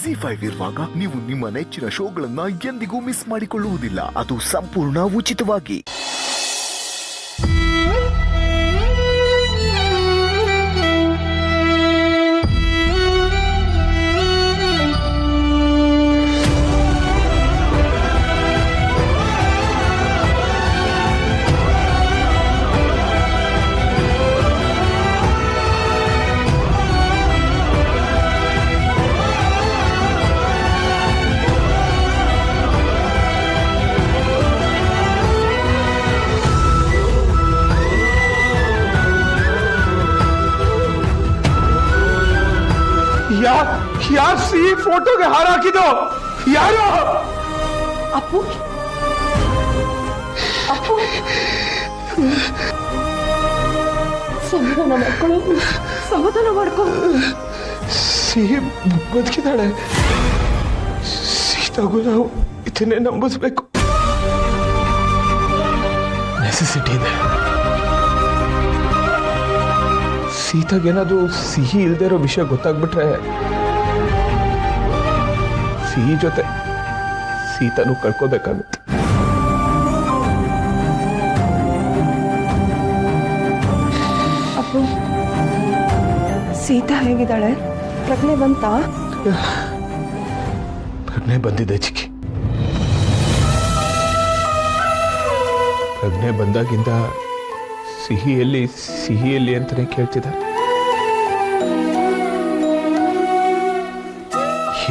ಜಿ5 ಇರುವಾಗ ನೀವು ನಿಮ್ಮ ನೆಚ್ಚಿನ ಶೋಗಳನ್ನ ಎಂದಿಗೂ ಮಿಸ್ ಮಾಡಿಕೊಳ್ಳುವುದಿಲ್ಲ. ಅದು ಸಂಪೂರ್ಣ ಉಚಿತವಾಗಿ. ಯಾರು ಸಿಹಿ ಫೋಟೋಗೆ ಹಾರ ಹಾಕಿದ್ದು? ಯಾರು? ಅಪ್ಪು ಅಪ್ಪು ಸಮಾಧಾನ ಮಾಡ್ಕೊ. ಸಿಹಿ ಬದುಕಿದ್ದಾಳೆ. ಸೀತಾಗೂ ನಾವು ಇದನ್ನೇ ನಂಬಿಸ್ಬೇಕು. ನೆಸೆಸಿಟಿ ಇದೆ. ಸೀತಾಗೇನಾದ್ರೂ ಸಿಹಿ ಇಲ್ದೇ ಇರೋ ವಿಷಯ ಗೊತ್ತಾಗ್ಬಿಟ್ರೆ ಸಿಹಿ ಜೊತೆ ಸೀತಾನು ಕಳ್ಕೋಬೇಕಾಗುತ್ತೆ. ಅಪ್ಪು ಸೀತಾ ಹೇಗಿದ್ದಾಳೆ? ಪ್ರಜ್ಞೆ ಬಂತಾ? ಪ್ರಜ್ಞೆ ಬಂದಿದೆ ಚಿಕ್ಕಿ. ಪ್ರಜ್ಞೆ ಬಂದಾಗಿಂದ ಸಿಹಿಯಲ್ಲಿ ಅಂತಾನೆ ಕೇಳ್ತಿದ್ದಾರೆ.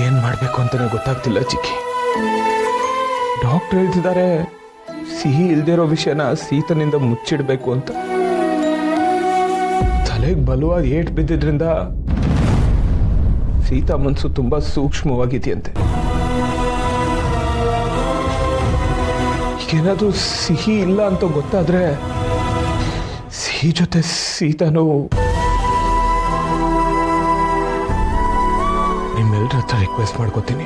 ಏನ್ ಮಾಡ್ಬೇಕು ಅಂತಾನೆ ಗೊತ್ತಾಗ್ತಿಲ್ಲ ಚಿಕ್ಕಿ. ಡಾಕ್ಟರ್ ಹೇಳ್ತಿದ್ದಾರೆ ಸಿಹಿ ಇಲ್ದಿರೋ ವಿಷಯನ ಸೀತನಿಂದ ಮುಚ್ಚಿಡ್ಬೇಕು ಅಂತ. ತಲೆಗೆ ಬಲವಾದ ಏಟ್ ಬಿದ್ದಿದ್ರಿಂದ ಸೀತಾ ಮನಸ್ಸು ತುಂಬಾ ಸೂಕ್ಷ್ಮವಾಗಿದೆಯಂತೆ. ಏನಾದ್ರೂ ಸಿಹಿ ಇಲ್ಲ ಅಂತ ಗೊತ್ತಾದ್ರೆ ಸಿಹಿ ಜೊತೆ ಸೀತಾನು ನಿಮ್ಮೆಲ್ಲರ ಹತ್ರ ರಿಕ್ವೆಸ್ಟ್ ಮಾಡ್ಕೋತೀನಿ,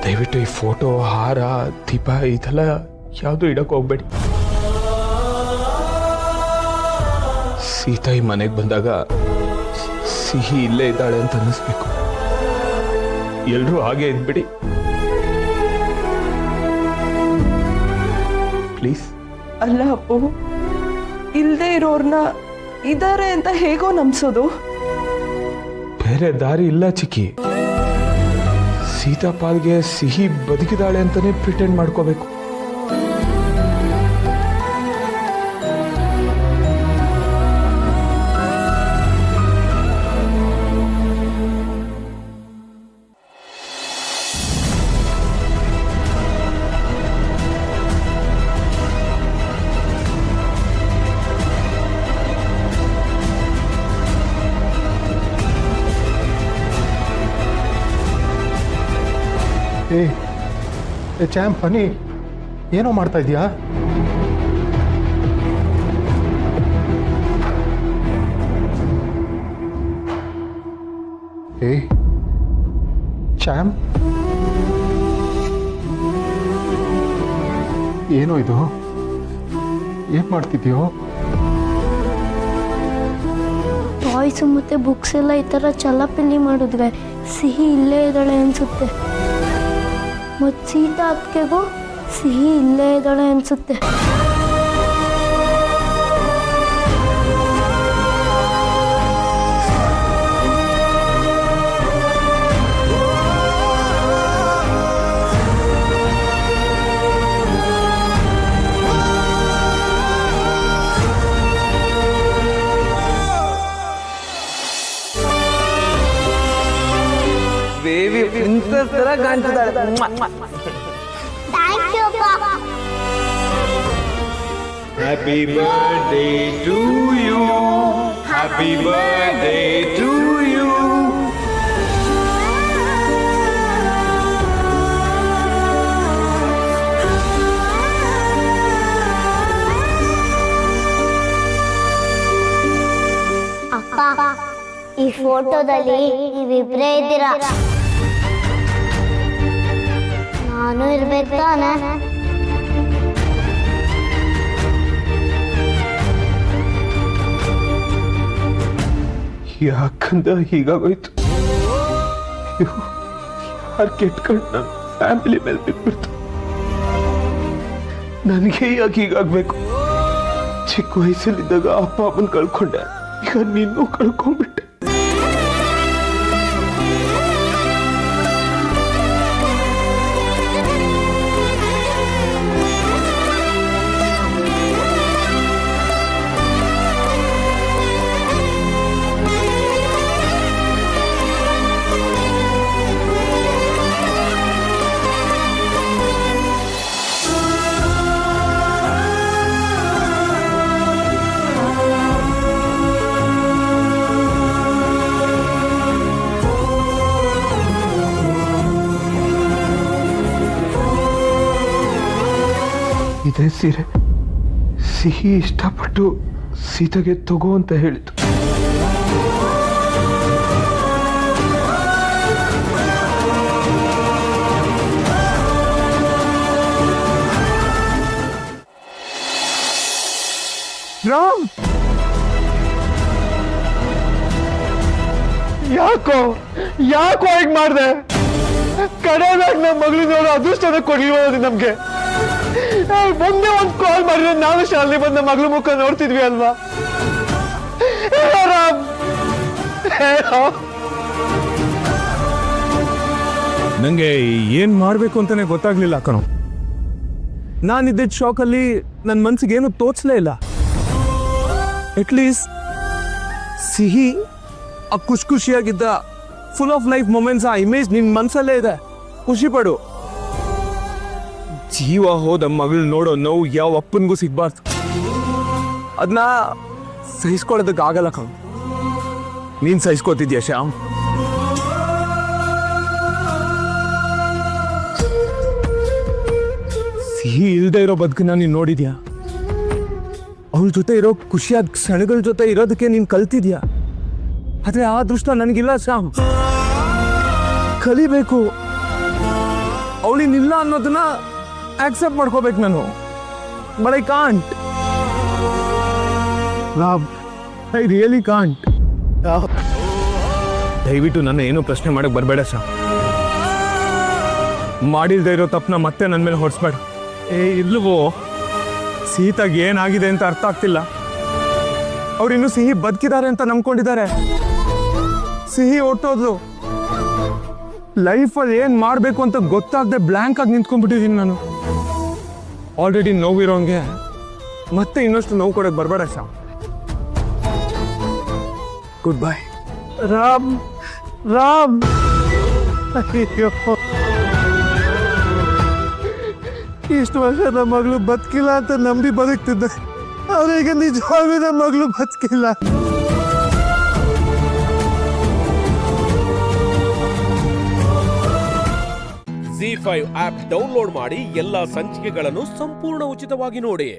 ದಯವಿಟ್ಟು ಈ ಫೋಟೋ, ಹಾರ, ದೀಪ ಇದೆಲ್ಲ ಯಾವುದು ಇಡಕ್ಕೆ ಹೋಗ್ಬೇಡಿ. ಸೀತಾ ಈ ಮನೆಗೆ ಬಂದಾಗ ಸಿಹಿ ಇಲ್ಲೇ ಇದ್ದಾಳೆ ಅಂತ ಅನ್ನಿಸ್ಬೇಕು. ಎಲ್ರೂ ಹಾಗೆ ಇದ್ಬಿಡಿ ಪ್ಲೀಸ್. ಅಲ್ಲ ಅಪ್ಪು, ಇಲ್ದೇ ಇರೋರ್ನ ಇದಾರೆ ಅಂತ ಹೇಗೋ ನಂಬಿಸೋದು? ಬೇರೆ ದಾರಿ ಇಲ್ಲ ಚಿಕ್ಕಿ. ಸೀತಾಪಾಲ್ಗೆ ಸಿಹಿ ಬದುಕಿದಾಳೆ ಅಂತಾನೆ ಪ್ರಿಟೆಂಡ್ ಮಾಡ್ಕೋಬೇಕು. ಏ ಚಾಂಪ್ ಹನಿ, ಏನೋ ಮಾಡ್ತಾ ಇದೀಯಾ? ಏ ಚಾಂಪ್, ಏನೋ ಇದು? ಏನ್ ಮಾಡ್ತಿದ್ಯೋ? ಟಾಯ್ಸ್ ಮತ್ತೆ ಬುಕ್ಸ್ ಎಲ್ಲ ಈ ಥರ ಚಲಾಪಿಲ್ಲಿ ಮಾಡಿದ್ರೆ ಸಿಹಿ ಇಲ್ಲೇ ಇದ್ದಾಳೆ ಅನ್ಸುತ್ತೆ. ಮತ್ತು ಸೀತಾ ಅತ್ತಿಗೆಗೂ ಸಿಹಿ ಇಲ್ಲೇ ಇದ್ದಾಳೆ ಅನ್ಸುತ್ತೆ. ಬೇಬಿ ಪ್ರಿನ್ಸೆಸ್ ತರ ಕಾಣ್ತಿದ್ದಾಳೆ. ಥ್ಯಾಂಕ್ ಯು ಪಾಪ. Happy birthday to you, happy birthday to you. ಅಪ್ಪ, ಈ ಫೋಟೋದಲ್ಲಿ ನೀವಿಬ್ರೇ ಇದ್ದೀರಾ. ನಾನು ಇರ್ಬೇಕು ತಾನೆ? ಯಾಕಂದ ಹೀಗಾಗೋಯ್ತು? ಯಾರು ಕೆಟ್ಕೊಂಡು ನನ್ನ ಫ್ಯಾಮಿಲಿ ಮೇಲೆ ಬಿಟ್ಬಿಡ್ತು? ನನಗೆ ಯಾಕೆ ಹೀಗಾಗ್ಬೇಕು? ಚಿಕ್ಕ ವಯಸ್ಸಲ್ಲಿದ್ದಾಗ ಅಪ್ಪ ಅಮ್ಮನ ಕಳ್ಕೊಂಡೆ, ಈಗ ನಿನ್ನೂ ಕಳ್ಕೊಂಡ್ಬಿಟ್ಟೆ. ಇದೇ ಸೀರೆ ಸಿಹಿ ಇಷ್ಟಪಟ್ಟು ಸೀತೆಗೆ ತಗೋ ಅಂತ ಹೇಳಿತು. ರಾಮ್, ಯಾಕೋ ಹೀಗ್ ಮಾಡ್ದೆ? ಕಡೆದಾಗ ನಮ್ಮ ಮಗಳಿನವರು ಅದೃಷ್ಟನ ಕೊಡ್ಲಿಲ್ಲ ನಮ್ಗೆ. ಮುಂದೆ ಒಂದು ಕಾಲ್ ಮಾಡಿದ್ರೆ ನಾವು ಶಾಲೆ ಬಂದ ಮಗಳ ಮುಖ ನೋಡ್ತಿದ್ವಿ ಅಲ್ವಾ? ನಂಗೆ ಏನ್ ಮಾಡ್ಬೇಕು ಅಂತಾನೆ ಗೊತ್ತಾಗ್ಲಿಲ್ಲ ಕಣೋ. ನಾನಿದ್ದಿದ್ದ ಶಾಕಲ್ಲಿ ನನ್ನ ಮನ್ಸಿಗೆ ಏನು ತೋಚ್ಲೇ ಇಲ್ಲ. ಅಟ್ಲೀಸ್ಟ್ ಸಿಹಿ ಆ ಖುಷಿಯಾಗಿದ್ದ ಫುಲ್ ಆಫ್ ಲೈಫ್ ಮೊಮೆಂಟ್ಸ್, ಆ ಇಮೇಜ್ ನಿನ್ ಮನ್ಸಲ್ಲೇ ಇದೆ. ಖುಷಿ ಪಡು. ಜೀವ ಹೋದ ಮಗಳು ನೋಡೋ ನೋವು ಯಾವ ಅಪ್ಪನಿಗೂ ಸಿಗ್ಬಾರ್ದು. ಅದನ್ನ ಸಹಿಸ್ಕೊಳ್ಳೋದಕ್ಕೆ ಆಗಲ್ಲ ಕಣೋ. ನೀನ್ ಸಹಿಸ್ಕೋತಿದ್ಯಾ ಶ್ಯಾಮ್? ಸಿಹಿ ಇಲ್ದೇ ಇರೋ ಬದುಕನ್ನ ನೀನ್ ನೋಡಿದ್ಯಾ? ಅವಳ ಜೊತೆ ಇರೋ ಖುಷಿಯಾದ ಕ್ಷಣಗಳ ಜೊತೆ ಇರೋದಕ್ಕೆ ನೀನ್ ಕಲ್ತಿದ್ಯಾ? ಆದ್ರೆ ಆ ಅದೃಷ್ಟ ನನಗಿಲ್ಲ ಶ್ಯಾಮ್. ಕಲಿಬೇಕು. ಅವಳಿನಿಲ್ಲ ಅನ್ನೋದನ್ನ ಆಕ್ಸೆಪ್ಟ್ ಮಾಡ್ಕೋಬೇಕು ನಾನು. But I can't Ram, I really can't. ದಯವಿಟ್ಟು ನನ್ನ ಏನು ಪ್ರಶ್ನೆ ಮಾಡಕ್ ಬರಬೇಡ ಶ್ಯಾಮ್. ಮಾಡಿಲ್ದೇ ಇರೋ ತಪ್ಪನ ಮತ್ತೆ ನನ್ನ ಮೇಲೆ ಹೊರಿಸ್ಬೇಡ. ಇಲ್ವೋ, ಸೀತಾಗೆ ಏನಾಗಿದೆ ಅಂತ ಅರ್ಥ ಆಗ್ತಿಲ್ಲ. ಅವ್ರಿನ್ನೂ ಸಿಹಿ ಬದುಕಿದ್ದಾರೆ ಅಂತ ನಂಬ್ಕೊಂಡಿದ್ದಾರೆ. ಸಿಹಿ ಹೊಟ್ಟೋದ್ಲು. ಲೈಫಲ್ಲಿ ಏನ್ ಮಾಡಬೇಕು ಅಂತ ಗೊತ್ತಾಗದೆ ಬ್ಲ್ಯಾಂಕ್ ಆಗಿ ನಿಂತ್ಕೊಂಡ್ಬಿಟ್ಟಿದ್ದೀನಿ ನಾನು. ಆಲ್ರೆಡಿ ನೋವಿರೋಂಗೆ ಮತ್ತೆ ಇನ್ನಷ್ಟು ನೋವು ಕೊಡೋಕೆ ಬರಬೇಡ ಶ್ಯಾಮ್. Good bye. ರಾಮ್, ಅಯ್ಯೋ, ಇಷ್ಟು ವರ್ಷ ನಮ್ಮ ಮಗಳು ಬದುಕಿಲ್ಲ ಅಂತ ನಂಬಿ ಬದುಕ್ತಿದ್ದೆ. ಆದ್ರೆ ಈಗ ನಿಜವಾಗ್ಲೂ ನಮ್ಮ ಮಗಳು ಬದುಕಿಲ್ಲ. ZEE5 ಆಪ್ ಡೌನ್ಲೋಡ್ ಮಾಡಿ ಎಲ್ಲಾ ಸಂಚಿಕೆಗಳನ್ನು ಸಂಪೂರ್ಣ ಉಚಿತವಾಗಿ ನೋಡಿ.